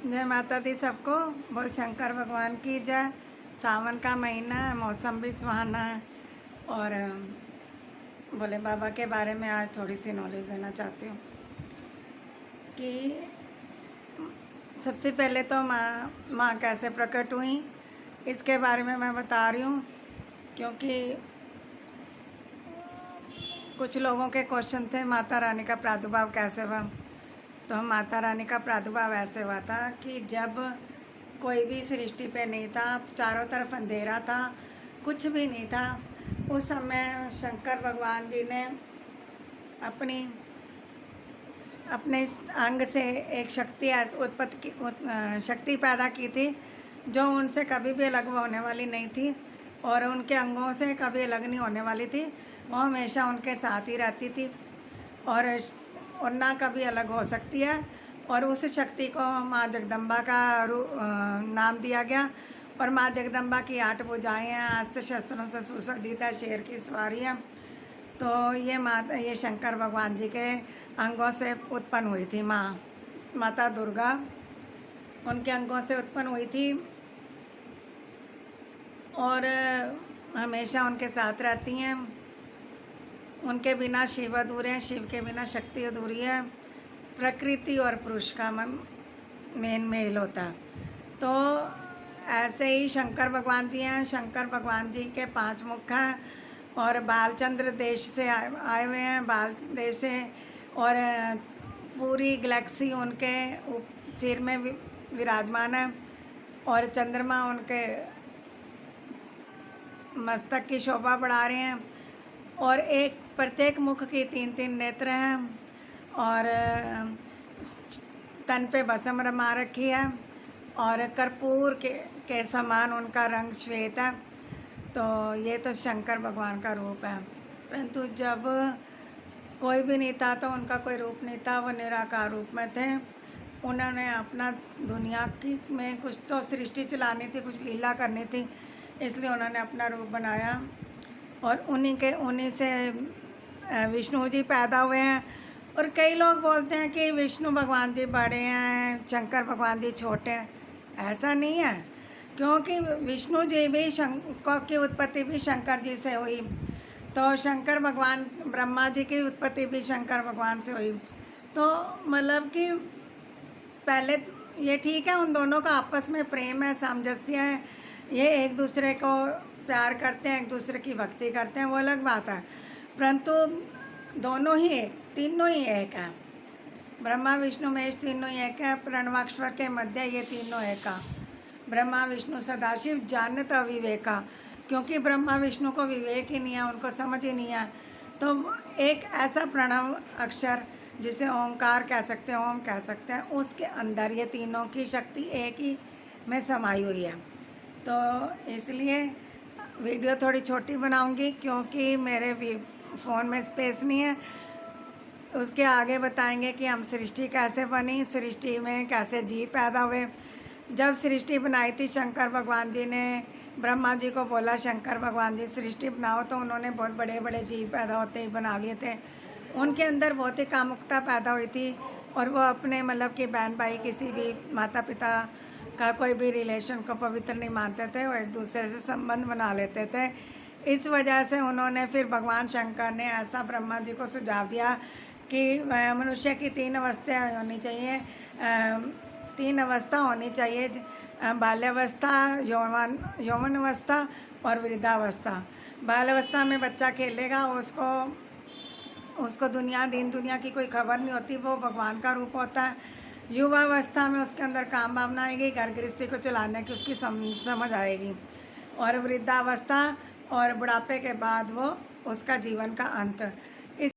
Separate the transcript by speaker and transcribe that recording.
Speaker 1: जय माता दी सबको। बोल शंकर भगवान की जय। सावन का महीना है, मौसम भी सुहाना है और भोले बाबा के बारे में आज थोड़ी सी नॉलेज देना चाहती हूँ कि सबसे पहले तो माँ कैसे प्रकट हुई इसके बारे में मैं बता रही हूँ, क्योंकि कुछ लोगों के क्वेश्चन थे माता रानी का प्रादुर्भाव कैसे हुआ। तो माता रानी का प्रादुर्भाव ऐसे हुआ था कि जब कोई भी सृष्टि पे नहीं था, चारों तरफ अंधेरा था, कुछ भी नहीं था, उस समय शंकर भगवान जी ने अपने अंग से एक शक्ति शक्ति पैदा की थी जो उनसे कभी भी अलग होने वाली नहीं थी और उनके अंगों से कभी अलग नहीं होने वाली थी। वो हमेशा उनके साथ ही रहती थी और ना कभी अलग हो सकती है। और उस शक्ति को माँ जगदम्बा का नाम दिया गया। और माँ जगदम्बा की 8 भुजाएँ हैं, अस्त्र शस्त्रों से सुसज्जित है, शेर की सवारी है। तो ये शंकर भगवान जी के अंगों से उत्पन्न हुई थी। माता दुर्गा उनके अंगों से उत्पन्न हुई थी और हमेशा उनके साथ रहती हैं। उनके बिना शिव अधूरे हैं, शिव के बिना शक्ति अधूरी है। प्रकृति और पुरुष का मेन मेल होता है। तो ऐसे ही शंकर भगवान जी हैं। शंकर भगवान जी के 5 मुख हैं और बालचंद्र देश से आए हुए हैं, बाल देश से। और पूरी गैलेक्सी उनके सिर में विराजमान है और चंद्रमा उनके मस्तक की शोभा बढ़ा रहे हैं। और प्रत्येक मुख की 3-3 नेत्र हैं और तन पे भस्म रमा रखी है और कर्पूर के समान उनका रंग श्वेत है। तो ये तो शंकर भगवान का रूप है। परंतु जब कोई भी नहीं था तो उनका कोई रूप नहीं था, वो निराकार रूप में थे। उन्होंने अपना दुनिया की में कुछ तो सृष्टि चलानी थी, कुछ लीला करनी थी, इसलिए उन्होंने अपना रूप बनाया और उन्हीं से विष्णु जी पैदा हुए हैं। और कई लोग बोलते हैं कि विष्णु भगवान जी बड़े हैं, शंकर भगवान जी छोटे हैं। ऐसा नहीं है, क्योंकि विष्णु जी भी की उत्पत्ति भी शंकर जी से हुई। तो शंकर भगवान ब्रह्मा जी की उत्पत्ति भी शंकर भगवान से हुई। तो मतलब कि पहले ये ठीक है, उन दोनों का आपस में प्रेम है, सामंजस्य है, ये एक दूसरे को प्यार करते हैं, एक दूसरे की भक्ति करते हैं, वो अलग बात है। परंतु दोनों ही तीनों ही एक है। ब्रह्मा विष्णु महेश तीनों ही एक है। प्रणवाक्षर के मध्य ये तीनों एक है। ब्रह्मा विष्णु सदाशिव जानत अविवेका, क्योंकि ब्रह्मा विष्णु को विवेक ही नहीं है, उनको समझ ही नहीं है। तो एक ऐसा प्रणव अक्षर जिसे ओंकार कह सकते हैं, ओम कह सकते हैं, उसके अंदर ये तीनों की शक्ति एक ही में समाई हुई है। तो इसलिए वीडियो थोड़ी छोटी बनाऊंगी क्योंकि मेरे भी फ़ोन में स्पेस नहीं है। उसके आगे बताएंगे कि हम सृष्टि कैसे बनी, सृष्टि में कैसे जीव पैदा हुए। जब सृष्टि बनाई थी शंकर भगवान जी ने ब्रह्मा जी को बोला, शंकर भगवान जी सृष्टि बनाओ, तो उन्होंने बहुत बड़े बड़े जीव पैदा होते ही बना लिए थे। उनके अंदर बहुत ही कामुकता पैदा हुई थी और वो अपने मतलब कि बहन भाई किसी भी माता पिता का कोई भी रिलेशन को पवित्र नहीं मानते थे, वो एक दूसरे से संबंध बना लेते थे। इस वजह से उन्होंने फिर भगवान शंकर ने ऐसा ब्रह्मा जी को सुझाव दिया कि मनुष्य की 3 अवस्थाएं होनी चाहिए, 3 अवस्था होनी चाहिए, बाल्यावस्था, यौवन अवस्था और वृद्धावस्था। बाल अवस्था में बच्चा खेलेगा, उसको दीन दुनिया की कोई खबर नहीं होती, वो भगवान का रूप होता है। युवावस्था में उसके अंदर काम भावना आएगी, घर गृहस्थी को चलाने की उसकी समझ आएगी। और वृद्धावस्था और बुढ़ापे के बाद वो उसका जीवन का अंत।